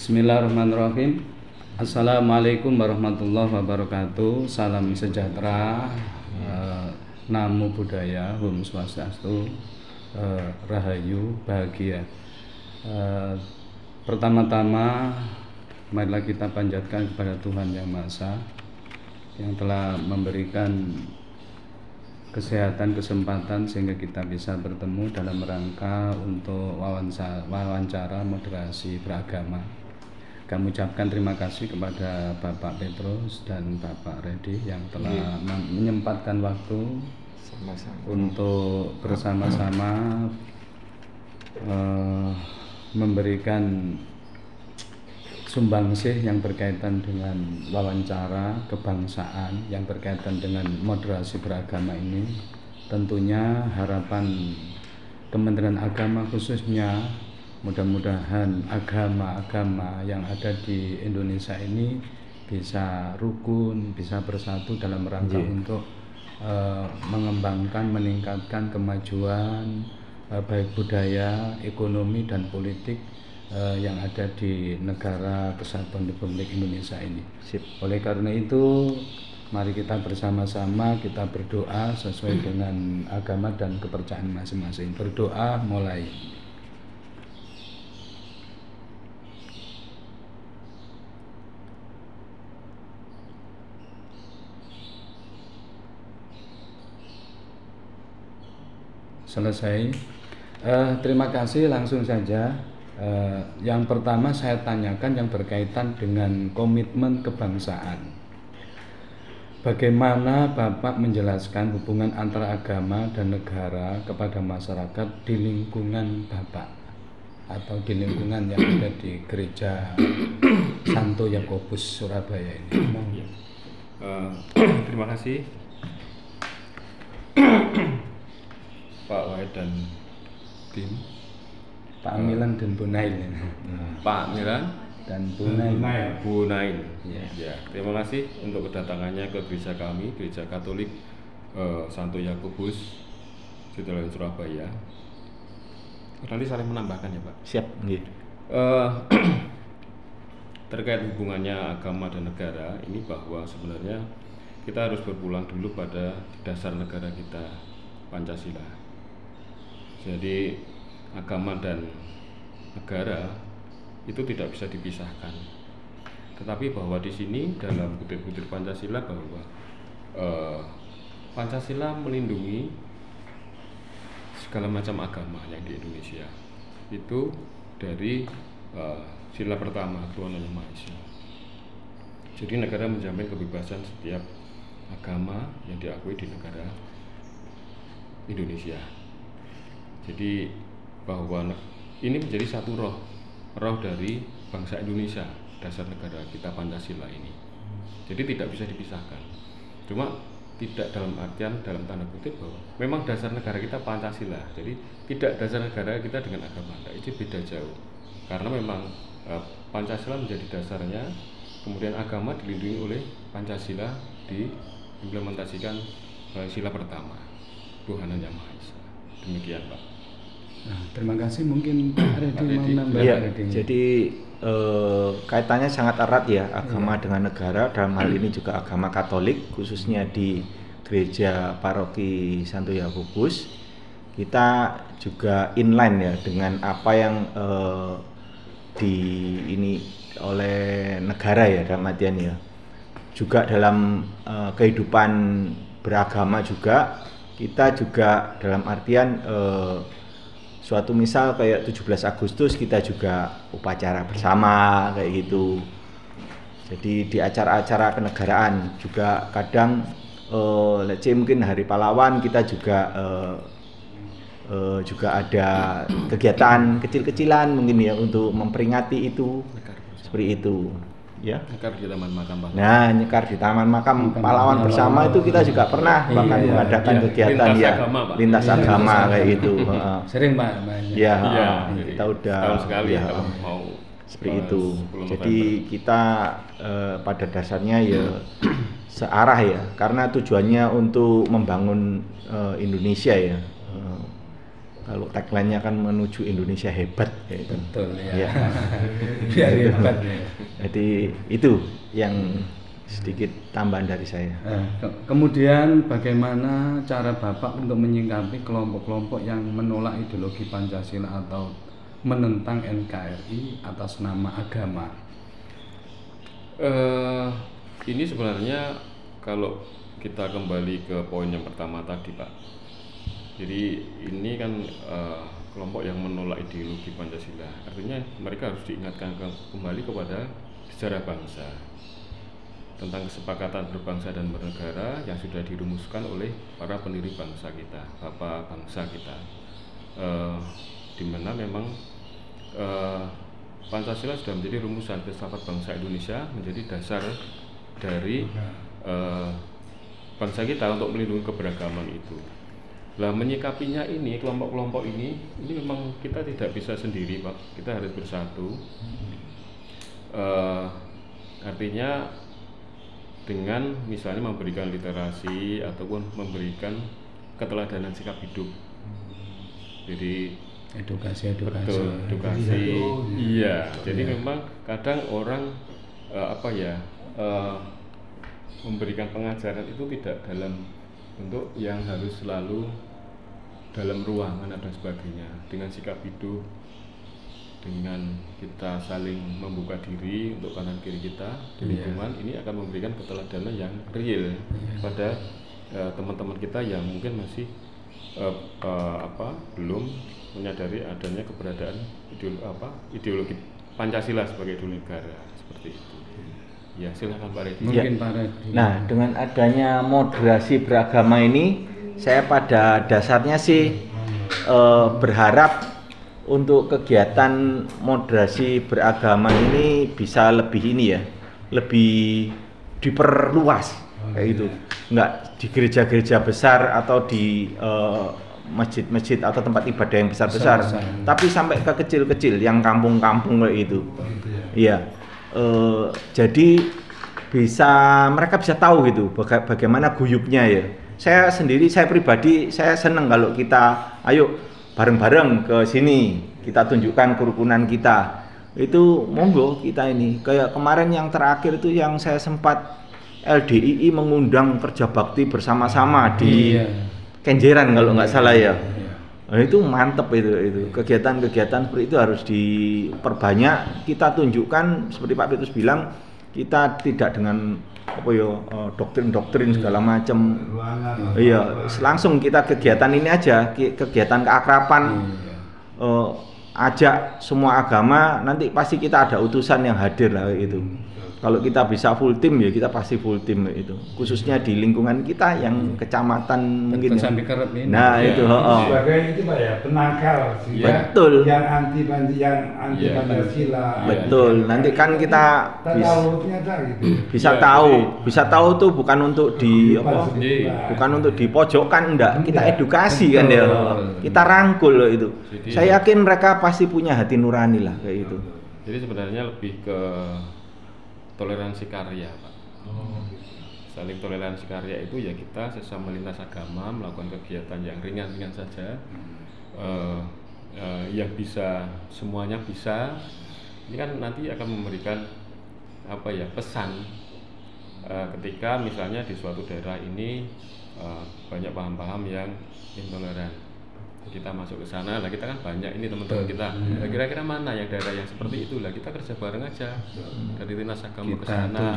Bismillahirrahmanirrahim. Assalamualaikum warahmatullahi wabarakatuh. Salam sejahtera, namo buddhaya, Om Swastiastu, Rahayu, bahagia. Pertama-tama, marilah kita panjatkan kepada Tuhan Yang Maha Esa yang telah memberikan kesehatan, kesempatan sehingga kita bisa bertemu dalam rangka untuk wawancara moderasi beragama. Kami ucapkan terima kasih kepada Bapak Petrus dan Bapak Redi yang telah menyempatkan waktu untuk bersama-sama memberikan sumbangsih yang berkaitan dengan wawancara kebangsaan yang berkaitan dengan moderasi beragama ini. Tentunya harapan Kementerian Agama khususnya, mudah-mudahan agama-agama yang ada di Indonesia ini bisa rukun, bisa bersatu dalam rangka untuk mengembangkan, meningkatkan kemajuan baik budaya, ekonomi, dan politik yang ada di negara Kesatuan Republik Indonesia ini. Oleh karena itu, mari kita bersama-sama kita berdoa sesuai dengan agama dan kepercayaan masing-masing. Berdoa mulai. Selesai. Terima kasih, langsung saja. Yang pertama saya tanyakan yang berkaitan dengan komitmen kebangsaan. Bagaimana Bapak menjelaskan hubungan antara agama dan negara kepada masyarakat di lingkungan Bapak atau di lingkungan yang ada di Gereja Santo Yakobus Surabaya ini? Terima kasih Pak Wahid dan tim. Pak Milan dan Bu Nail. Pak Milan dan Bu Nail. Ya, terima kasih untuk kedatangannya ke gereja kami, Gereja Katolik Santo Yakobus Sidoarjo Surabaya. Nanti saling menambahkan ya Pak. Siap. Terkait hubungannya agama dan negara ini, bahwa sebenarnya kita harus berpulang dulu pada dasar negara kita, Pancasila. Jadi agama dan negara itu tidak bisa dipisahkan. Tetapi bahwa di sini dalam butir-butir Pancasila bahwa Pancasila melindungi segala macam agama yang di Indonesia. Itu dari sila pertama, Tuhan Yang Maha Esa. Jadi negara menjamin kebebasan setiap agama yang diakui di negara Indonesia. Jadi bahwa ini menjadi satu roh dari bangsa Indonesia, dasar negara kita Pancasila ini. Jadi tidak bisa dipisahkan. Cuma tidak dalam artian, dalam tanda kutip, bahwa memang dasar negara kita Pancasila. Jadi tidak dasar negara kita dengan agama. Nah, itu beda jauh. Karena memang Pancasila menjadi dasarnya, kemudian agama dilindungi oleh Pancasila, diimplementasikan sila pertama, Tuhan Yang Maha Esa. Demikian Pak. Nah, terima kasih. Mungkin Pak Redi mau menambah. Ya, jadi kaitannya sangat erat ya, agama dengan negara. Dalam hal ini juga agama Katolik, khususnya di Gereja Paroki Santo Yakobus. Kita juga inline ya dengan apa yang ini oleh negara ya, dalam artian ya. Juga dalam kehidupan beragama juga, kita juga dalam artian suatu misal kayak 17 Agustus kita juga upacara bersama kayak gitu. Jadi di acara-acara kenegaraan juga kadang let's say mungkin Hari Pahlawan kita juga ada kegiatan kecil-kecilan mungkin ya untuk memperingati itu, seperti itu. Ya. Nyekar di Taman Makam Pahlawan. Nah, nyekar di Taman Makam Pahlawan bersama itu kita juga pernah bahkan mengadakan kegiatan lintas agama kayak gitu. Sering Pak. Ya, kita udah tahun sekali ya, mau seperti itu. Jadi kita pada dasarnya ya searah ya, karena tujuannya untuk membangun Indonesia ya. kalau tagline-nya kan menuju Indonesia hebat kayak itu. Betul ya. Ya. Biar hebat ya. Jadi itu yang sedikit tambahan dari saya. Kemudian bagaimana cara Bapak untuk menyikapi kelompok-kelompok yang menolak ideologi Pancasila atau menentang NKRI atas nama agama? Ini sebenarnya kalau kita kembali ke poin yang pertama tadi, Pak. Jadi ini kan kelompok yang menolak ideologi Pancasila. Artinya mereka harus diingatkan kembali kepada sejarah bangsa, tentang kesepakatan berbangsa dan bernegara yang sudah dirumuskan oleh para pendiri bangsa kita, bapak bangsa kita, di mana memang Pancasila sudah menjadi rumusan filsafat bangsa Indonesia, menjadi dasar dari bangsa kita untuk melindungi keberagaman itu. Lah menyikapinya ini, kelompok-kelompok ini memang kita tidak bisa sendiri, Pak. Kita harus bersatu. Artinya dengan misalnya memberikan literasi ataupun memberikan keteladanan sikap hidup. Jadi edukasi. Iya. Jadi memang kadang orang memberikan pengajaran itu tidak dalam bentuk yang harus selalu dalam ruangan dan sebagainya. Dengan sikap hidup, dengan kita saling membuka diri untuk kanan kiri kita di lingkungan, ini akan memberikan keteladanan yang real pada teman-teman kita yang mungkin masih belum menyadari adanya keberadaan ideologi Pancasila sebagai ideologi negara, seperti itu. Ya, silakan Pak Reddy. Mungkin Pak Reddy. Nah, dengan adanya moderasi beragama ini, saya pada dasarnya sih berharap untuk kegiatan moderasi beragama ini bisa lebih lebih diperluas kayak gitu. Enggak di gereja-gereja besar atau di masjid-masjid atau tempat ibadah yang besar-besar, tapi sampai ke kecil-kecil yang kampung-kampung kayak itu. Iya. Jadi mereka bisa tahu gitu bagaimana guyupnya ya. Saya pribadi saya senang kalau kita bareng-bareng ke sini, kita tunjukkan kerukunan kita. Itu monggo kita ini. Kayak kemarin yang terakhir itu yang saya sempat LDII mengundang kerja bakti bersama-sama di Kenjeran kalau nggak salah ya. Nah, itu mantep itu. Kegiatan-kegiatan seperti itu harus diperbanyak. Kita tunjukkan seperti Pak Petrus bilang, kita tidak dengan doktrin segala macam. Iya, langsung kita kegiatan ini aja, kegiatan keakraban, ajak semua agama, nanti pasti kita ada utusan yang hadir lah itu. Kalau kita bisa full tim ya kita pasti full tim itu. Khususnya di lingkungan kita yang kecamatan mungkin. Sampai kerep ini. Nah itu. Sebagai itu Pak ya, penangkal sih. Betul. Yang anti Pancasila. Betul. Nanti kan kita bisa tahu tuh bukan untuk bukan untuk dipojokkan, enggak. Kita edukasi kan ya. Kita rangkul loh itu. Saya yakin mereka pasti punya hati nurani lah kayak itu. Jadi sebenarnya lebih ke toleransi karya, Pak. Saling toleransi karya itu ya kita sesama lintas agama melakukan kegiatan yang ringan-ringan saja, yang bisa semuanya bisa. Ini kan nanti akan memberikan pesan ketika misalnya di suatu daerah ini banyak paham-paham yang intoleran. Kita masuk ke sana, lah kita kan banyak ini teman-teman kita. Nah, kira-kira mana yang daerah yang seperti itu, lah kita kerja bareng aja dari lintas agama ke sana,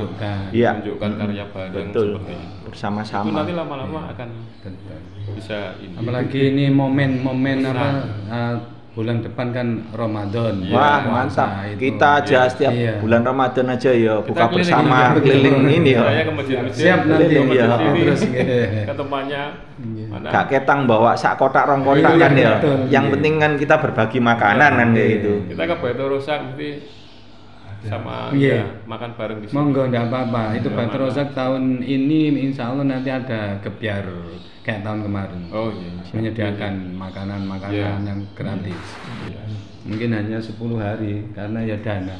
tunjukkan karya bareng. Betul. Seperti itu bersama-sama. Itu nanti lama-lama akan bisa ini. Apalagi ini momen-momen bulan depan kan Ramadan. Wah mantap. Kita aja setiap bulan Ramadan aja ya buka bersama keliling ini ya. Saya ke masjid-masjid. Siap nanti ya. Terus ke tempatnya. Gak ketang bawa sak kotak rong kotak kan ya. Yang penting kan kita berbagi makanan kan kayak gitu. Kita ke Baitur Rozak mesti sama makan bareng di sini. Monggo enggak apa-apa. Itu Baitur Rozak tahun ini insya Allah nanti ada gebyar kayak tahun kemarin. Oh iya. Menyediakan makanan-makanan yang gratis. Mungkin hanya 10 hari karena ya dana.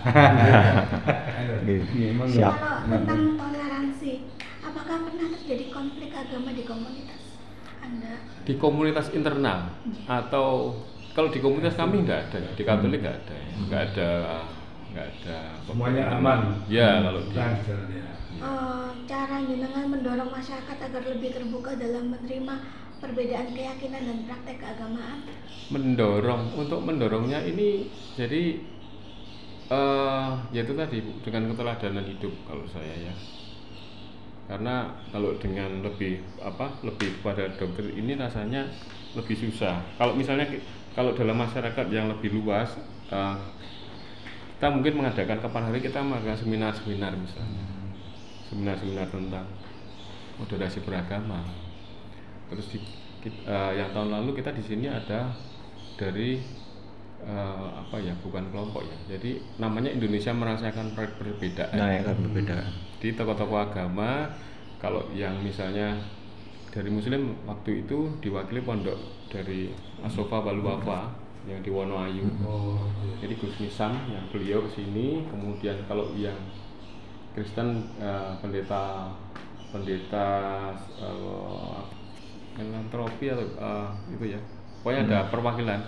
Siap. Tentang toleransi, apakah pernah terjadi konflik agama di komunitas Anda? di komunitas internal atau kalau di komunitas kami nggak ada, di Katolik nggak ada, ya. nggak ada. Semuanya aman. Ya kalau di Cara jenengan mendorong masyarakat agar lebih terbuka dalam menerima perbedaan keyakinan dan praktek keagamaan? Untuk mendorongnya ini jadi yaitu tadi dengan keteladanan hidup kalau saya ya. Karena kalau dengan lebih kepada doktrin ini rasanya lebih susah. Kalau misalnya kalau dalam masyarakat yang lebih luas, kita mungkin mengadakan kapan hari kita mengadakan seminar-seminar misalnya, seminar-seminar tentang moderasi beragama. Terus yang tahun lalu kita di sini ada dari bukan kelompok ya. Jadi namanya Indonesia Merasakan Perbedaan. Perbedaan. Di tokoh-tokoh agama, kalau yang misalnya dari Muslim waktu itu diwakili pondok dari Asofa Waluwafa yang di Wonoayu. Jadi Gus Misam yang beliau kesini, kemudian kalau yang Kristen pendeta filantropi atau itu ya, pokoknya ada perwakilan.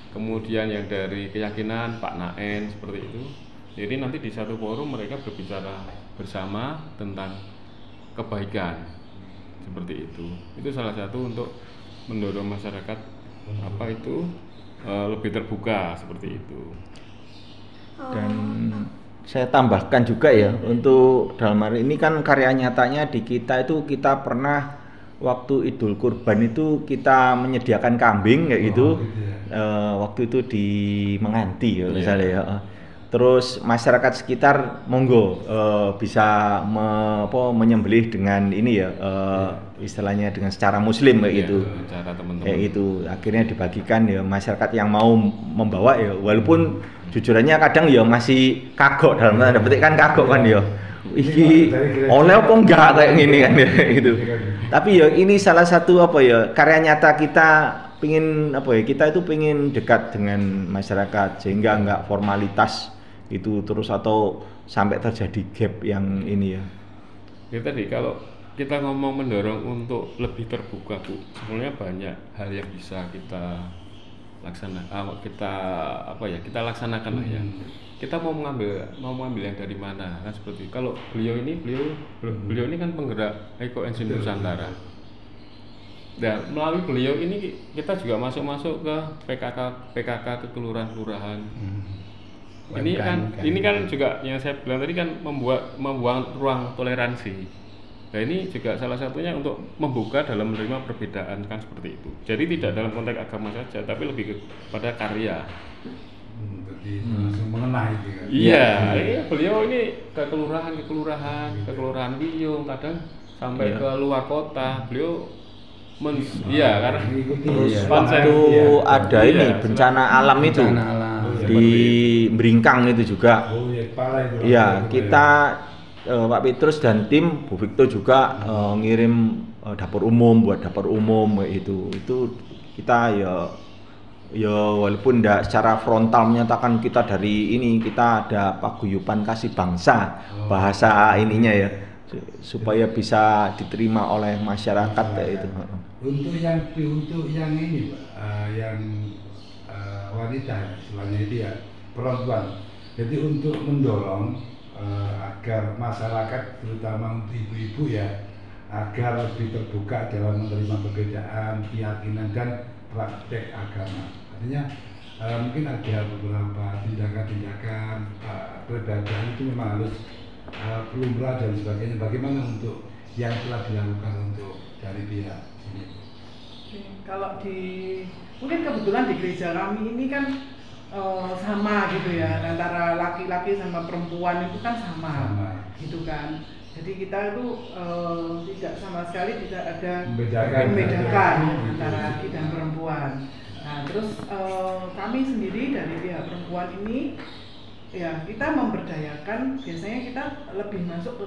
Kemudian yang dari keyakinan Pak Naen seperti itu. Jadi nanti di satu forum mereka berbicara bersama tentang kebaikan seperti itu. Itu salah satu untuk mendorong masyarakat lebih terbuka seperti itu. Dan saya tambahkan juga ya, untuk dalam hari ini kan karya nyatanya di kita itu kita pernah waktu Idul Kurban itu kita menyediakan kambing kayak gitu. Waktu itu di Menganti ya misalnya ya. Terus masyarakat sekitar monggo bisa menyembelih dengan ini ya, istilahnya dengan secara muslim kayak gitu. Cara teman-teman. Kayak gitu. Akhirnya dibagikan ya masyarakat yang mau membawa ya, walaupun jujurannya kadang ya masih kagok, dalam tanda petik kan kagok kan ya. Iki oleh apa enggak kayak gini kan ya gitu. Tapi ya ini salah satu karya nyata kita kita itu pingin dekat dengan masyarakat sehingga enggak formalitas itu terus atau sampai terjadi gap yang ini ya. Ya tadi kalau kita ngomong mendorong untuk lebih terbuka Bu, sebenarnya banyak hal yang bisa kita laksanakan lah ya. Kita mau mengambil yang dari mana kan seperti itu. Kalau beliau ini kan penggerak Eko Enzim Nusantara. Dan melalui beliau ini kita juga masuk ke PKK kekelurahan-kelurahan. Ini kan juga yang saya bilang tadi kan membuang ruang toleransi. Nah ini juga salah satunya untuk membuka dalam menerima perbedaan kan seperti itu. Jadi tidak dalam konteks agama saja, tapi lebih kepada karya. Jadi langsung mengenai itu kan. Iya, beliau ini ke kelurahan Wiyung, kadang sampai ke luar kota. Beliau karena waktu ada ini bencana alam itu di Beringkang itu juga. Iya, kita Pak Petrus dan tim Bu Victor juga ngirim dapur umum itu kita ya walaupun tidak secara frontal menyatakan kita dari ini, kita ada paguyuban kasih bangsa bahasa ininya ya supaya bisa diterima oleh masyarakat itu. Untuk yang ini Pak, yang wanita istilahnya itu ya perempuan. Jadi untuk mendorong agar masyarakat terutama untuk ibu-ibu ya agar lebih terbuka dalam menerima perbedaan keyakinan dan praktek agama. Artinya mungkin ada beberapa tindakan-tindakan perbedaan itu memang harus pelumrah dan sebagainya. Bagaimana untuk yang telah dilakukan untuk dari pihak ini? Kalau mungkin kebetulan di gereja kami ini kan sama gitu ya, antara laki-laki sama perempuan itu kan sama. Gitu kan. Jadi kita itu tidak sama sekali tidak ada membedakan antara laki dan perempuan. Nah terus kami sendiri dari pihak perempuan ini ya kita memberdayakan, biasanya kita lebih masuk ke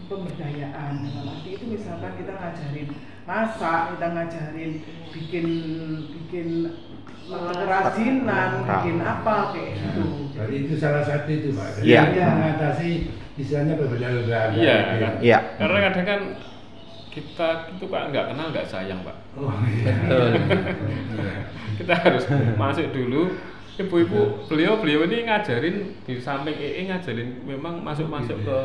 pemberdayaan. Dalam arti itu misalkan kita ngajarin masak, kita ngajarin bikin kerajinan, bikin apa kayak gitu. Jadi itu salah satu itu Pak. Iya. Mengatasi istilahnya perbedaan-perbedaan. Iya. Karena kadang kan kita itu Pak nggak kenal nggak sayang Pak. Oh, iya. Betul. Kita harus masuk dulu. Ibu-ibu beliau ini ngajarin di samping ngajarin memang masuk ke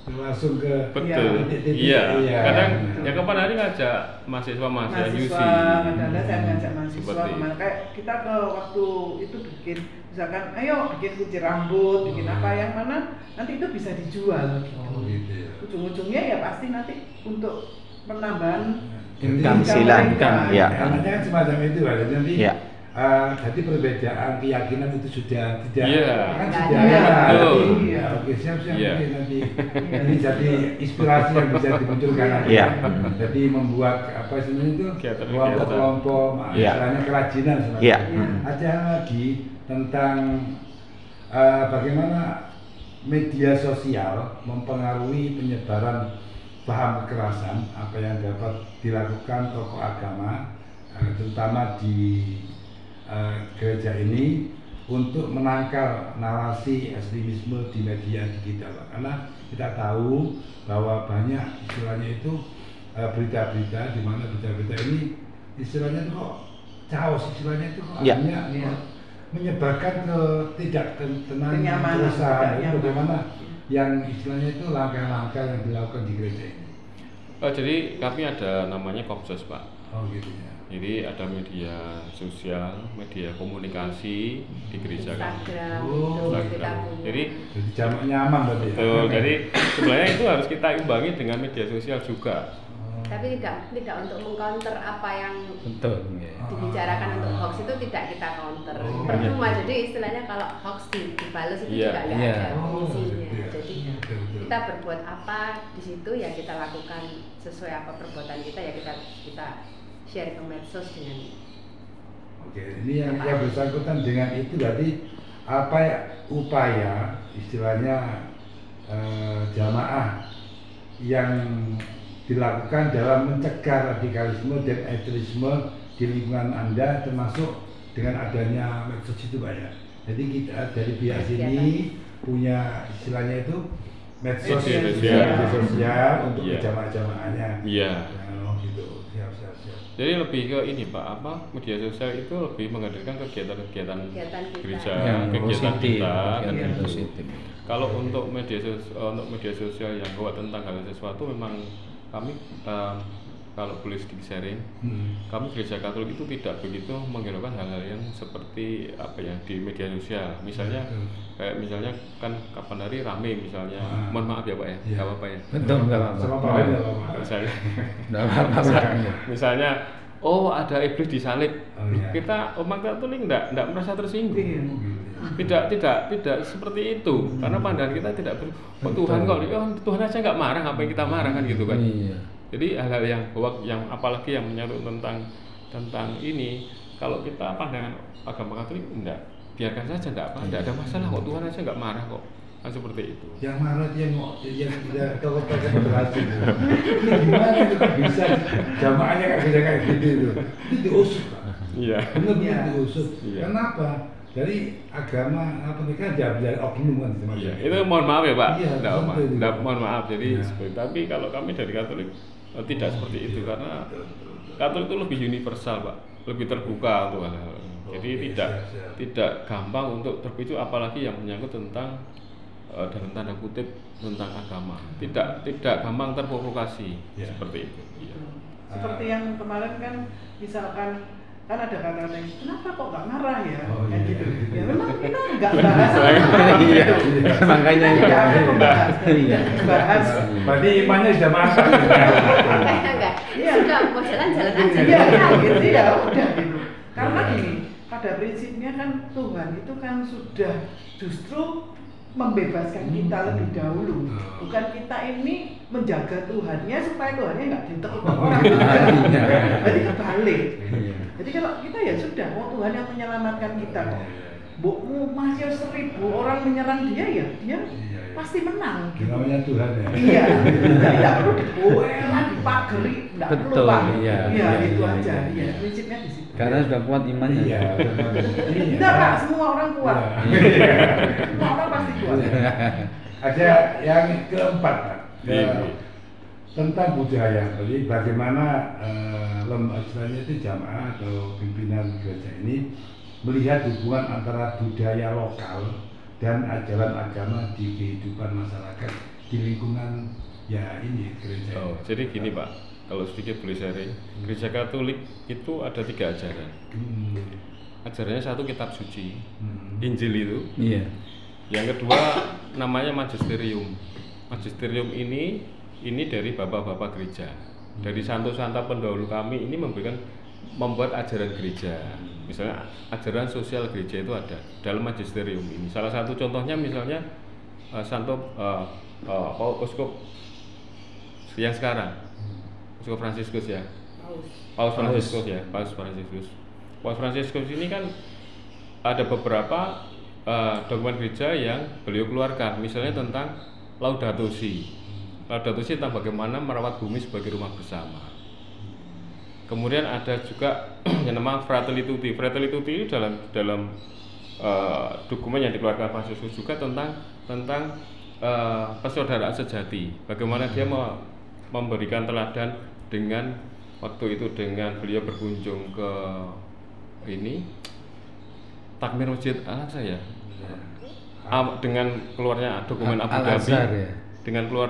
Langsung ke betul. titik-titik, Iya. Kadang ya kapan hari ngajak mahasiswa UC. Kadang-kadang saya ngajak mahasiswa Seperti. kemana kayak kita ke waktu itu bikin misalkan ayo bikin kunci rambut, bikin apa yang mana nanti itu bisa dijual gitu. Oh, gitu ya. Ujung-ujungnya ya pasti nanti untuk penambahan Penghasilan, ya. Anaknya kan semacam itu ada nanti. Ya. Jadi perbedaan keyakinan itu sudah tidak Iya. kan Nggak sudah ada. ada. Betul. Iya, oke siap-siap Iya. mungkin nanti ini jadi inspirasi yang bisa dimunculkan nanti. Iya. Jadi membuat apa sebenarnya itu Kegiatan-kegiatan. kelompok-kelompok, Iya. istilahnya kerajinan sebenarnya. Iya. Ada lagi tentang bagaimana media sosial mempengaruhi penyebaran paham kekerasan, apa yang dapat dilakukan tokoh agama, terutama di gereja ini untuk menangkal narasi ekstremisme di media digital. Karena kita tahu bahwa banyak istilahnya itu berita-berita di mana berita-berita ini istilahnya itu kok chaos, istilahnya itu kok Ya. hanya menyebarkan ketidaktenangan Kenyamanan, keresahan. tidak nyaman. Bagaimana yang istilahnya itu langkah-langkah yang dilakukan di gereja ini. Jadi kami ada namanya Kopsos Pak. Oh gitu ya. Jadi ada media sosial, media komunikasi di gereja kami. Instagram, Oh, itu kita Instagram. punya. Jadi Jadi jamak nyaman berarti ya. betul. Jadi sebenarnya itu harus kita imbangi dengan media sosial juga. Tapi tidak untuk mengcounter apa yang Betul. Ya. dibicarakan untuk hoax itu tidak kita counter. Oh. Percuma, jadi istilahnya kalau hoax dibalas itu Iya. juga nggak Iya. ada Oh, fungsinya. gitu ya. Jadi Betul-betul. kita berbuat apa di situ ya kita lakukan sesuai apa perbuatan kita ya kita share ke medsos dengan Oke, ini yang bersangkutan dengan itu berarti apa ya, upaya istilahnya jamaah yang dilakukan dalam mencegah radikalisme dan ekstremisme di lingkungan Anda termasuk dengan adanya medsos itu Pak ya. Jadi kita dari pihak sini punya istilahnya itu medsos Media sosial untuk Iya. jamaah-jamaahnya. Iya. Oh gitu, siap. Jadi lebih ke ini Pak, media sosial itu lebih menghadirkan kegiatan kegiatan kita. gereja, Yang kegiatan positif, kita. Dan yang itu. positif. Kalau untuk media sosial yang bawa tentang hal sesuatu memang kami kalau boleh sedikit sharing, kami gereja Katolik itu tidak begitu menghiraukan hal-hal yang seperti apa ya di media sosial. Misalnya kayak misalnya kan kapan hari rame misalnya, mohon maaf ya Pak ya, Iya. nggak apa-apa ya. Betul, nggak apa-apa. Sama Pak Wahid, nggak apa-apa. Misalnya, Nggak apa-apa. misalnya, oh ada iblis disalib, Oh, iya. kita umat Katolik nggak merasa tersinggung. Iya. Tidak seperti itu, karena pandangan kita tidak kok Tuhan kok, Tuhan aja nggak marah, apa yang kita marah kan gitu kan. Iya. Jadi hal-hal yang apalagi yang menyangkut tentang ini, kalau kita pandangan agama Katolik enggak, biarkan saja enggak ada masalah kok, Tuhan aja nggak marah kok, kan seperti itu. Yang marah dia yang tidak tahu pakai berhasil. Ini gimana itu kok bisa jamaahnya kayak gitu itu diusut Pak. Iya. Benar-benar diusut. Iya. Kenapa? Dari agama apa mereka dari oknum kan semacam Iya, itu mohon maaf ya Pak, Iya, betul. mohon maaf. Jadi Iya. tapi kalau kami dari Katolik tidak seperti itu karena Katolik itu lebih universal Pak, lebih terbuka untuk hal-hal. Jadi Oke, tidak siap. tidak gampang untuk terpicu apalagi yang menyangkut tentang dalam tanda kutip tentang agama. Tidak gampang terprovokasi Iya. seperti itu. Iya. Seperti yang kemarin kan misalkan kan ada kata-kata yang kenapa kok nggak marah ya Oh, kayak iya. gitu ya memang kita nggak bahas Iya. Makanya tidak ada membahas Iya. bahas Berarti imannya sudah matang. Kayaknya enggak. Iya. Sudah mau jalan-jalan aja. iya gitu ya udah gitu karena gini pada prinsipnya kan Tuhan itu kan sudah justru membebaskan kita lebih dahulu bukan kita ini menjaga Tuhannya supaya Tuhannya nggak diutek-utek orang jadi kebalik Iya. jadi kalau kita ya sudah Tuhan yang menyelamatkan kita kok Bukmu masih 1000 orang menyerang dia ya dia pasti menang gitu. Namanya Tuhan ya. Iya, tidak perlu dibuelah, dipageri, tidak perlu Betul, Pak. iya, Iya, iya, itu iya, aja. iya. Iya, prinsipnya di situ. Karena sudah kuat imannya. Iya. Tidak Pak, semua orang kuat. Iya. Semua orang pasti kuat. Ada yang keempat Pak. Iya. tentang budaya. Jadi bagaimana istilahnya itu jamaah atau pimpinan gereja ini melihat hubungan antara budaya lokal dan ajaran agama di kehidupan masyarakat di lingkungan ya ini gereja. Oh, jadi gini Pak, kalau sedikit boleh sharing, gereja Katolik itu ada 3 ajaran. Ajarannya satu kitab suci, Injil itu. Iya. Yang kedua namanya magisterium. Magisterium ini dari bapak-bapak gereja, dari santo-santa pendahulu kami ini membuat ajaran gereja. Misalnya ajaran sosial gereja itu ada dalam magisterium ini. Salah satu contohnya misalnya Santo Uskup yang sekarang, Uskup Fransiskus ya, Paus Fransiskus ya, Paus Fransiskus ini kan ada beberapa dokumen gereja yang beliau keluarkan, misalnya tentang Laudato Si tentang bagaimana merawat bumi sebagai rumah bersama. Kemudian ada juga yang nama Fratelli Tutti ini dalam dokumen yang dikeluarkan Fransiskus juga tentang persaudaraan sejati. Bagaimana dia memberikan teladan dengan waktu itu dengan beliau berkunjung ke takmir Masjid Al-Aqsa ya. Dengan keluarnya dokumen Abu Dhabi. Ya? Dengan keluar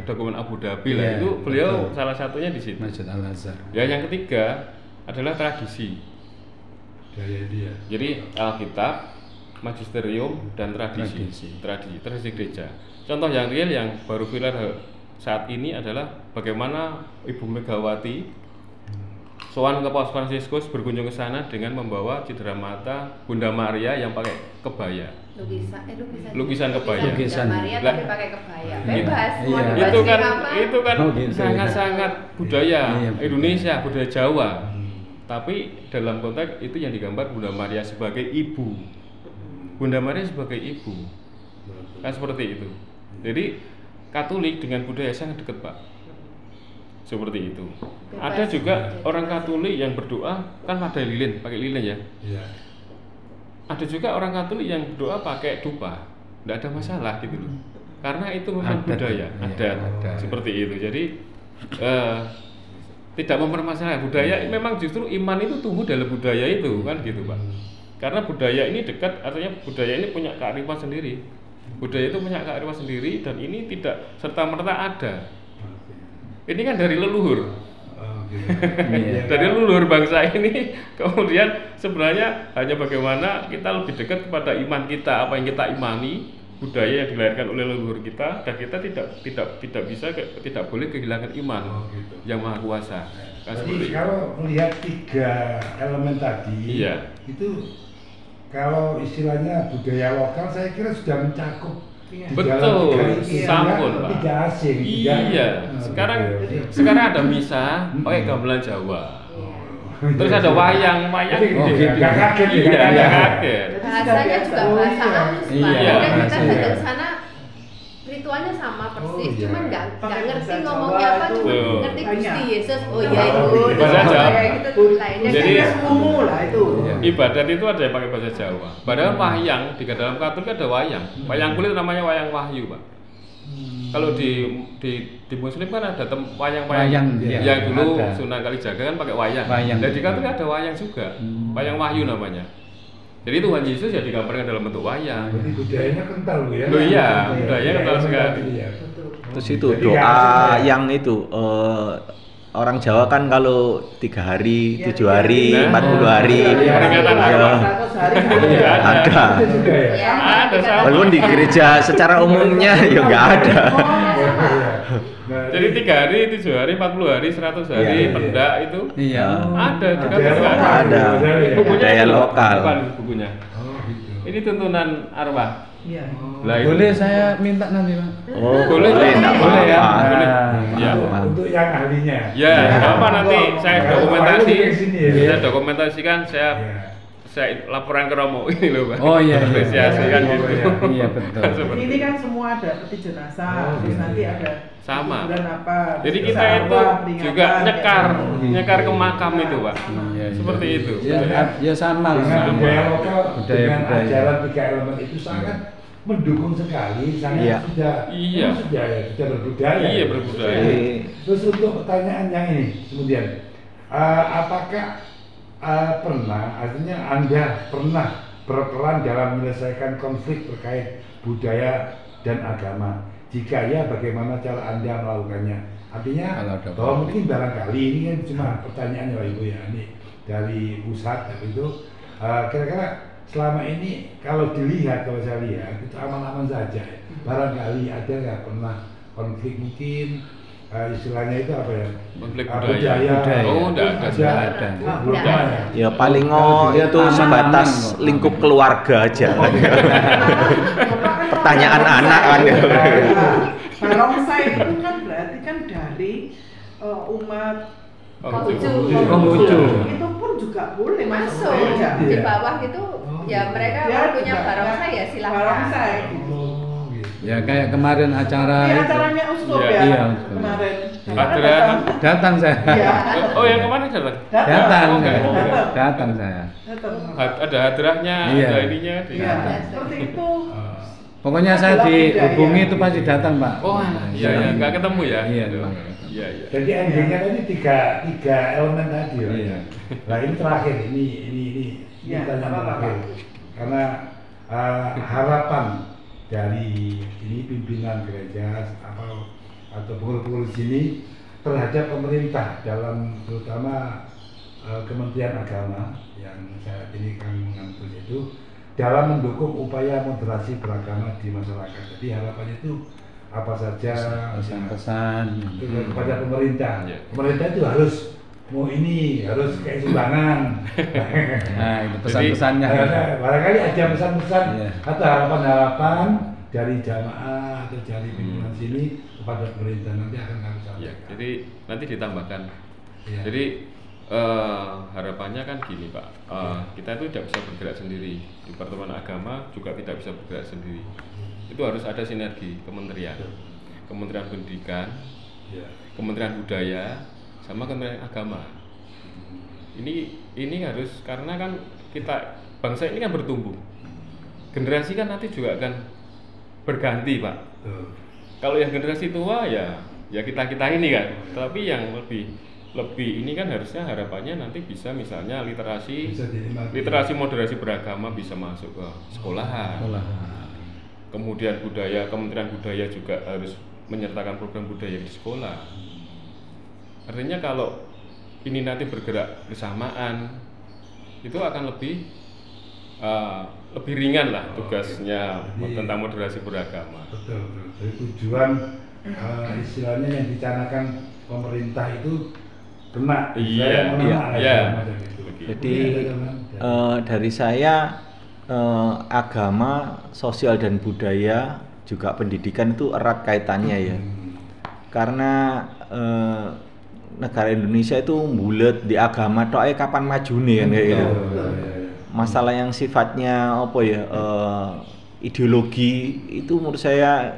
dokumen Abu Dhabi lah, itu beliau betul. Salah satunya di situ. Masjid Al-Azhar. Ya, yang ketiga adalah tradisi. Jadi Alkitab, magisterium dan tradisi gereja. Contoh yang real yang baru viral saat ini adalah bagaimana Ibu Megawati sowan ke Paus Fransiskus berkunjung ke sana dengan membawa cindera mata Bunda Maria yang pakai kebaya. Lukisan kebaya. Lukisan Maria tapi pakai kebaya. Bebas. Itu kan sangat-sangat budaya Indonesia, budaya Jawa. Tapi dalam konteks itu yang digambar Bunda Maria sebagai ibu. Bunda Maria sebagai ibu. Kan seperti itu. Jadi Katolik dengan budaya sangat dekat, Pak. Seperti itu. Ada juga orang Katolik yang berdoa kan pakai lilin ya. Iya. Ada juga orang Katolik yang berdoa pakai dupa, tidak ada masalah gitu loh. Karena itu memang budaya, adat seperti itu. Jadi tidak mempermasalahkan budaya. Memang justru iman itu tumbuh dalam budaya itu kan gitu, Pak. Karena budaya ini dekat, artinya budaya ini punya kearifan sendiri. Budaya itu punya kearifan sendiri dan ini tidak serta-merta ada. Ini kan dari leluhur. Dari leluhur bangsa ini, kemudian sebenarnya hanya bagaimana kita lebih dekat kepada iman kita, apa yang kita imani, budaya yang dilahirkan oleh leluhur kita, dan kita tidak boleh kehilangan iman yang maha kuasa. Jadi kalau melihat 3 elemen tadi, itu kalau istilahnya budaya lokal, saya kira sudah mencakup. Betul, sampun Pak. Tidak asing. Iya. Sekarang ada misa pakai gamelan Jawa. Terus ada wayang. Gak kaget. Iya, kaget. Bahasanya juga bahasa halus, Pak. Dan kita datang ke sana ritualnya sama persis, cuman nggak ngerti ngomongnya apa, cuma ngerti Gusti Yesus. Oh iya itu. Bahasa Jawa. Jadi itu. Ibadat itu ada yang pakai bahasa Jawa. Padahal wayang di dalam Katolik ada wayang. Wayang kulit namanya wayang wahyu, Pak. Kalau di Muslim kan ada wayang yang dulu Sunan Kalijaga kan pakai wayang. Dan di Katolik ada wayang juga. Wayang wahyu namanya. Jadi Tuhan Yesus ya digambarkan dalam bentuk wayang. Jadi budayanya kental ya. Loh iya, budayanya kental sekali. Terus itu doa yang itu orang Jawa kan kalau 3 hari, 7 hari, 40 hari peringatan ada. Walaupun di gereja secara umumnya ya nggak ada. Jadi 3 hari, 7 hari, 40 hari, 100 hari, pendak itu ada juga ada. Budaya lokal. Bukunya. Ini tuntunan arwah. Iya. Boleh saya minta nanti, Pak? Boleh ya. Ya. Untuk yang ahlinya. Ya, apa nanti saya dokumentasi. Saya dokumentasikan, saya laporan ke Romo ini loh, Pak. Oh iya. Apresiasi kan gitu. Iya betul. Ini kan semua ada peti jenazah, terus nanti ada sama. Apa, jadi kita itu juga nyekar ke makam itu, Pak. Seperti itu. Ya sama. Dengan budaya lokal, dengan ajaran 3 elemen itu sangat mendukung sekali, sangat sudah berbudaya. Iya, berbudaya. Terus untuk pertanyaan yang ini, kemudian apakah pernah, artinya Anda pernah berperan dalam menyelesaikan konflik terkait budaya dan agama? Jika ya, bagaimana cara Anda melakukannya? Artinya bahwa mungkin barangkali ini kan cuma pertanyaannya Pak Ibu ya, ini dari pusat, tapi itu kira-kira selama ini kalau saya lihat itu aman-aman saja. Barangkali ada nggak pernah konflik mungkin istilahnya itu apa ya? Konflik budaya. Oh, enggak ada. Ya paling itu sebatas lingkup keluarga aja. Pertanyaan anak kan. Barongsai itu kan berarti kan dari umat Konghucu. Itu pun juga boleh masuk di bawah gitu. Ya mereka kalau punya barongsai ya silahkan. Barongsai. Ya kayak kemarin acara itu. Acaranya Uskup ya. Iya, kemarin. Datang saya. Iya. Oh, yang kemarin datang. Datang saya. Ada hadrahnya, ada ininya. Iya, seperti itu. Pokoknya saya dihubungi itu pasti datang, Pak. Oh, iya, nggak ketemu ya. Iya. Jadi endingnya tadi tiga elemen tadi ya. Iya. Nah ini terakhir, ini pertanyaan terakhir. Karena harapan dari ini pimpinan gereja atau pengurus sini terhadap pemerintah dalam terutama Kementerian Agama yang saat ini kami mengatur itu dalam mendukung upaya moderasi beragama di masyarakat. Jadi harapannya itu apa saja pesan-pesan kepada pemerintah. Pemerintah itu harus kayak sumbangan. Nah, itu pesan-pesannya. Barangkali ada pesan-pesan atau harapan-harapan dari jamaah atau dari pimpinan sini kepada pemerintah, nanti akan kami sampaikan. Ya, jadi nanti ditambahkan. Ya. Jadi harapannya kan gini Pak, kita itu tidak bisa bergerak sendiri. Departemen Agama juga tidak bisa bergerak sendiri. Itu harus ada sinergi kementerian, Kementerian Pendidikan, Kementerian Budaya, sama Kementerian Agama. Ini harus, karena kan kita bangsa ini kan bertumbuh, generasi kan nanti juga akan berganti Pak. Kalau yang generasi tua ya kita ini kan, tapi yang lebih ini kan harusnya harapannya nanti bisa misalnya literasi moderasi beragama bisa masuk ke sekolahan. Kemudian budaya, Kementerian Budaya juga harus menyertakan program budaya di sekolah. Artinya kalau ini nanti bergerak bersamaan, itu akan lebih ringan lah tugasnya tentang moderasi beragama. Betul. Jadi tujuan istilahnya yang dicanangkan pemerintah itu kena. Iya. Jadi dari saya agama, sosial dan budaya juga pendidikan itu erat kaitannya ya. Karena negara Indonesia itu bulet di agama tok kapan maju nih kan kayak gitu. Masalah yang sifatnya ideologi itu menurut saya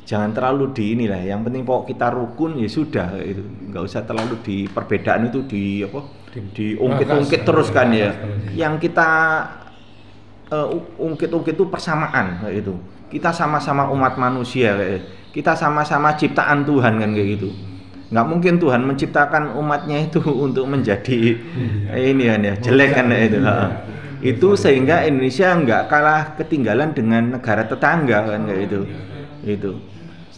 jangan terlalu di inilah. Yang penting pokok kita rukun ya sudah itu. Enggak usah terlalu di perbedaan itu diungkit-ungkit terus kan ya. Yang kita ungkit-ungkit itu persamaan kayak gitu. Kita sama-sama umat manusia kayak gitu. Kita sama-sama ciptaan Tuhan kan kayak gitu. Nggak mungkin Tuhan menciptakan umatnya itu untuk menjadi ini kan ya jelek kan itu. Itu sehingga Indonesia nggak kalah ketinggalan dengan negara tetangga kan kayak gitu. Itu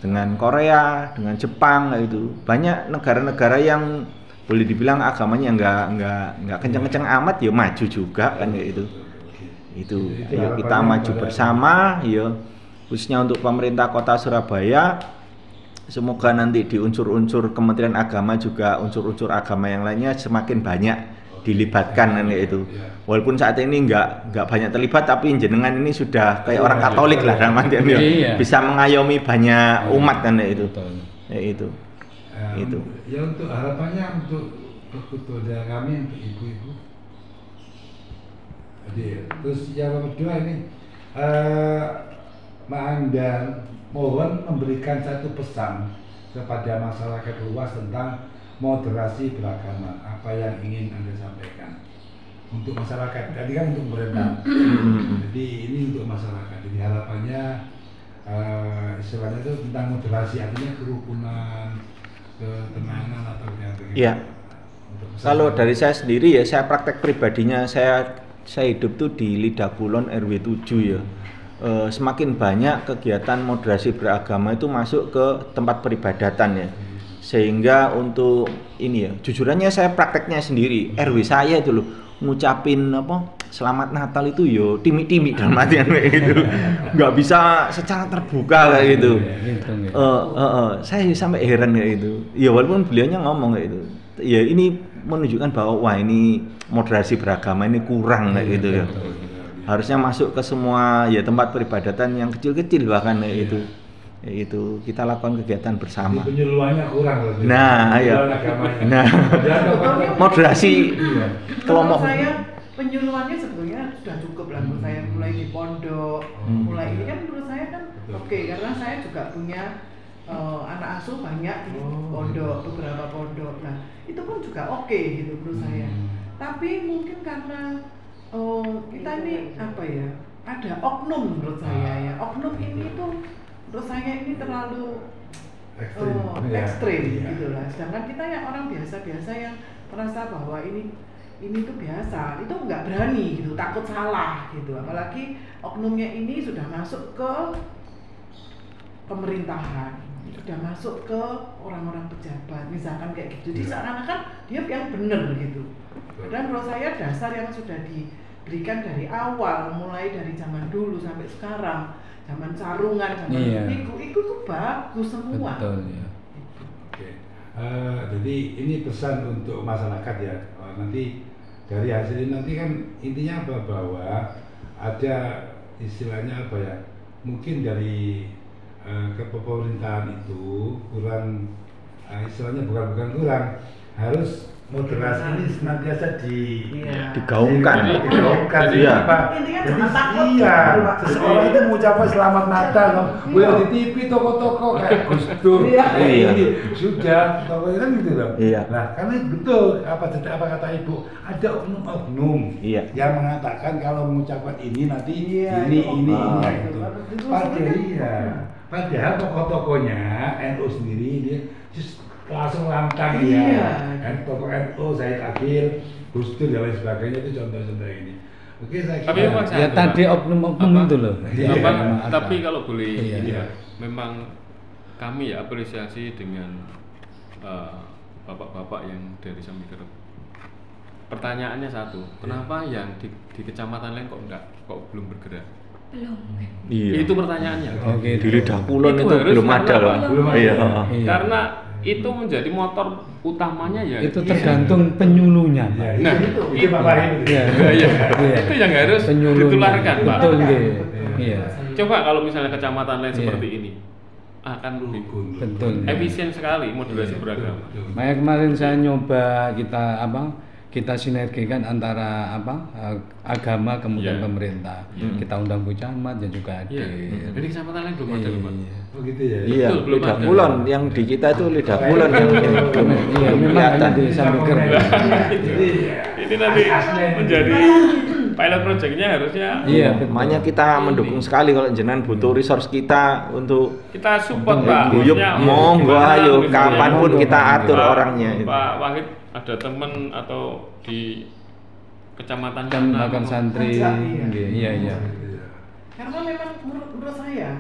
dengan Korea, dengan Jepang kayak itu. Banyak negara-negara yang boleh dibilang agamanya nggak kencang-kencang amat ya maju juga kan kayak itu. Itu ayo kita maju bersama ya, khususnya untuk pemerintah Kota Surabaya, semoga nanti di unsur-unsur Kementerian Agama juga unsur-unsur agama yang lainnya semakin banyak dilibatkan kan itu. Walaupun saat ini nggak banyak terlibat, tapi jenengan ini sudah kayak orang Katolik lah dalam artian bisa mengayomi banyak umat kan itu. Itu. Ya untuk harapannya untuk ketua kami, untuk ibu-ibu. Jadi, terus yang kedua ini Anda mohon memberikan satu pesan kepada masyarakat luas tentang moderasi beragama. Apa yang ingin Anda sampaikan? untuk masyarakat. Tadi kan untuk pemerintah. Jadi ini untuk masyarakat. Jadi harapannya istilahnya itu tentang moderasi, artinya kerukunan, ketenangan atau yang Iya. Kalau dari saya sendiri ya, saya praktek pribadinya saya hidup tuh di Lidah Kulon RW 7 ya. Semakin banyak kegiatan moderasi beragama itu masuk ke tempat peribadatan ya. Sehingga untuk ini ya, jujurannya saya prakteknya sendiri, RW saya itu loh ngucapin apa selamat Natal itu yo timik-timik dalam artian kayak gitu, nggak bisa secara terbuka kayak gitu. Saya sampai heran kayak gitu. Ya walaupun beliaunya ngomong kayak gitu, ya ini menunjukkan bahwa wah ini moderasi beragama ini kurang kayak gitu ya. Harusnya masuk ke semua ya tempat peribadatan yang kecil-kecil bahkan kayak gitu. Ya itu kita lakukan kegiatan bersama. Jadi penyuluhannya kurang loh. Nah, ya. Nah, moderasi kelompok. Saya penyuluhannya sebetulnya sudah cukup lah menurut saya, mulai di pondok, mulai ini kan menurut saya kan oke, karena saya juga punya anak asuh banyak di pondok, beberapa pondok. Nah, itu pun juga oke gitu menurut saya. Tapi mungkin karena kita ini apa ya? Ada oknum menurut saya ya. Oknum ini tuh menurut saya ini terlalu ekstrim gitu lah. Sedangkan kita yang orang biasa-biasa yang merasa bahwa ini tuh biasa, itu nggak berani gitu, takut salah gitu. Apalagi oknumnya ini sudah masuk ke pemerintahan, sudah masuk ke orang-orang pejabat, misalkan kayak gitu. Jadi seakan-akan dia yang benar gitu. Dan menurut saya dasar yang sudah diberikan dari awal, mulai dari zaman dulu sampai sekarang, zaman Carungan, zaman itu tuh bagus semua. Betul ya. Oke. Jadi ini pesan untuk masyarakat ya. Nanti dari hasil ini nanti kan intinya apa, bahwa ada istilahnya apa ya, mungkin dari kepemerintahan itu kurang, istilahnya bukan kurang, harus moderasi ini senantiasa digaungkan. Iya. Seseorang itu mengucapkan selamat Natal, boleh di TV toko-toko kayak Gus Dur, sudah, toko kan gitu loh. Nah, karena betul apa kata Ibu, ada oknum-oknum yang mengatakan kalau mengucapkan ini nanti ini gitu. Padahal toko-tokonya NU sendiri dia langsung lantang kan tokoh NU Said Akhil, Gus Dur dan lain sebagainya, itu contoh-contoh ini. Oke, saya kira ya tadi oknum-oknum itu loh. Tapi kalau boleh memang kami ya apresiasi dengan bapak-bapak yang dari Sambikerep. Pertanyaannya satu, kenapa yang di kecamatan lain kok belum bergerak? Belum. Itu pertanyaannya. Oke, di Lidah Kulon itu belum ada loh. Karena itu menjadi motor utamanya ya. Itu tergantung penyuluhnya. Nah, itu yang harus ditularkan, Pak. Betul nggih. Iya. Coba kalau misalnya kecamatan lain seperti ini akan lebih efisien sekali moderasi beragama. Makanya kemarin saya nyoba kita sinergikan antara agama kemudian pemerintah. Kita undang Bu Camat dan juga Ade. Jadi kecamatan lain belum ada loh, Pak. Oh gitu ya. Iya, Lidah Kulon yang di kita itu Lidah Kulon yang kelihatan di Sambikerep. Ini nanti menjadi pilot project-nya harusnya. Makanya kita mendukung sekali kalau jenengan butuh resource kita untuk kita support, Pak. Monggo ayo kapanpun kita atur orangnya. Pak Wahid ada teman atau di kecamatan makan santri. Iya. Karena memang menurut saya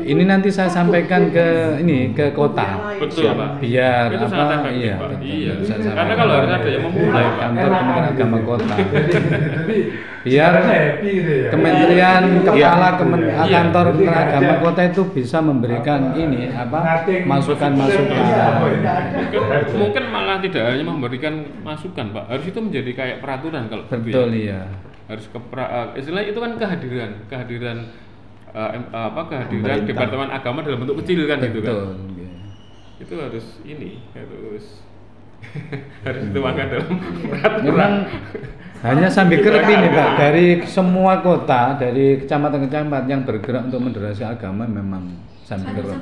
ini nanti saya sampaikan ke kota. Betul, Pak. Biar itu sangat efektif, Pak. Iya. Karena kalau harus ada yang memulai, Pak. Kantor Kementerian Agama Kota. Biar Kementerian Kepala Kantor Kementerian Agama Kota itu bisa memberikan masukan-masukan. Mungkin malah tidak hanya memberikan masukan, Pak. Harus itu menjadi kayak peraturan kalau betul iya. Harus istilahnya itu kan kehadiran Departemen Agama dalam bentuk kecil kan gitu kan. Itu harus harus dituangkan dalam peraturan. Memang hanya Sambikerep ini Pak, dari semua kota, dari kecamatan-kecamatan yang bergerak untuk moderasi agama memang Sambikerep.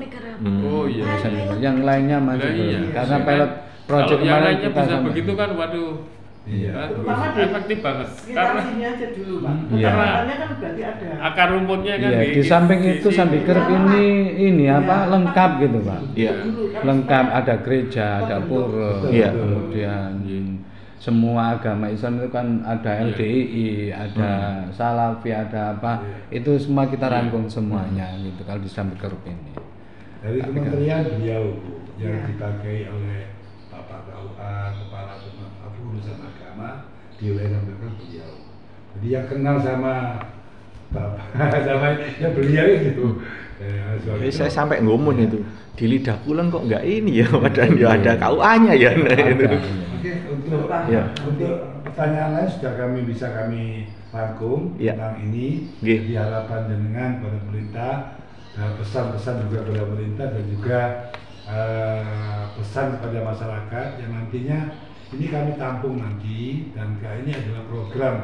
Oh iya. Yang lainnya masih belum. Karena pilot project kemarin kita bisa begitu kan, waduh. Iya. Terutama di efektif banget sekitar karena sini aja dulu Pak. Iya. Akarnya kan berarti ada. akar rumputnya kan Iya, di samping itu sini. sampai kerb ini apa lengkap gitu Pak. Iya. Lengkap, ada gereja, ada pura, Iya. kemudian semua agama Islam itu kan ada LDII, ada Salafi, ada apa, itu semua kita rangkum semuanya gitu kalau di samping kerb ini. Dari kementerian beliau yang dipakai oleh Bapak KUA, Kepala Urusan Agama di wilayah mereka beliau. Jadi yang kenal sama Bapak sama ya beliau itu. Saya sampai ngomong itu di lidah pulang kok nggak ini ya, padahal ya ada KUA-nya ya. Oke, untuk pertanyaan lain sudah kami rangkum tentang ini. Jadi harapan dengan pada pemerintah, pesan-pesan juga kepada pemerintah dan juga pesan kepada masyarakat yang nantinya ini kami tampung nanti, dan ini adalah program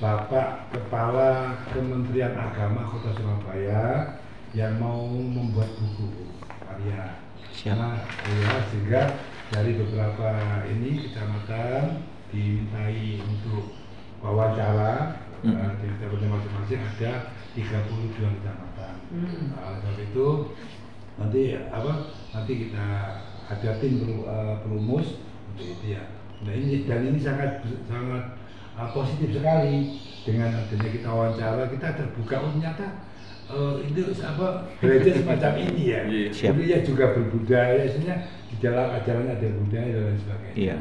Bapak Kepala Kementerian Agama Kota Surabaya yang mau membuat buku karya. Nah, ya, sehingga dari beberapa ini kecamatan dimintai untuk wawancara di kecamatan masing-masing ada 32 kecamatan. Sebab itu nanti kita ada tim perumus untuk itu ya. Nah ini sangat positif sekali dengan adanya kita wawancara, kita terbuka ternyata itu gereja semacam ini ya. Jadi ya juga berbudaya, istilahnya di dalam ajarannya ada budaya dan lain sebagainya. Iya.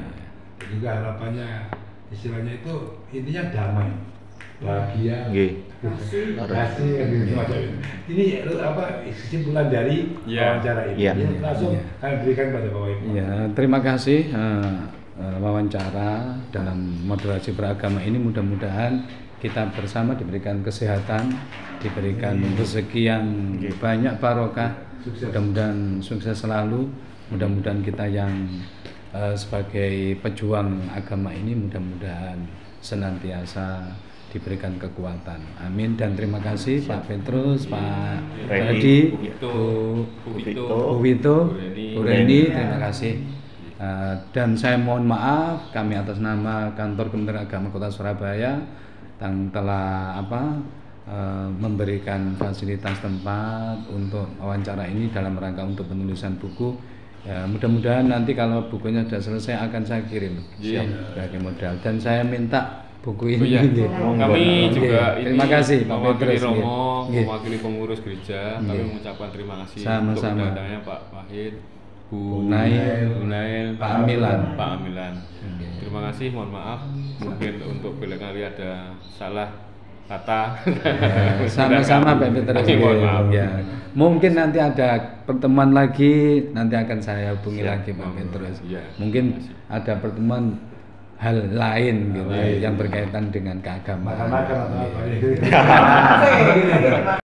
Dan juga harapannya istilahnya itu intinya damai, bahagia, kasih semacam itu. Ini kesimpulan dari wawancara ini. Langsung kami berikan pada Bapak Ibu. Ya, terima kasih wawancara dalam moderasi beragama ini, mudah-mudahan kita bersama diberikan kesehatan, diberikan rezeki yang banyak barokah, mudah-mudahan sukses selalu, mudah-mudahan kita yang sebagai pejuang agama ini mudah-mudahan senantiasa diberikan kekuatan. Amin, dan terima kasih Pak Petrus, Pak Redi, Bu Wito, Bu Reni, terima kasih. Dan saya mohon maaf kami atas nama Kantor Kementerian Agama Kota Surabaya yang telah memberikan fasilitas tempat untuk wawancara ini dalam rangka untuk penulisan buku. Ya, mudah-mudahan nanti kalau bukunya sudah selesai akan saya kirim sebagai modal, dan saya minta buku ini. Kami juga terima kasih Pak mewakili Romo, mewakili pengurus gereja, kami mengucapkan terima kasih untuk kedatangannya Pak Wahid, Bu Nail, Pak Amilan. Terima kasih, mohon maaf mungkin untuk bila kali ada salah kata. Sama-sama Pak Petrus. Ya. Mungkin nanti ada pertemuan lagi, nanti akan saya hubungi lagi Pak Petrus. Mungkin ada pertemuan hal lain gitu yang berkaitan dengan keagamaan.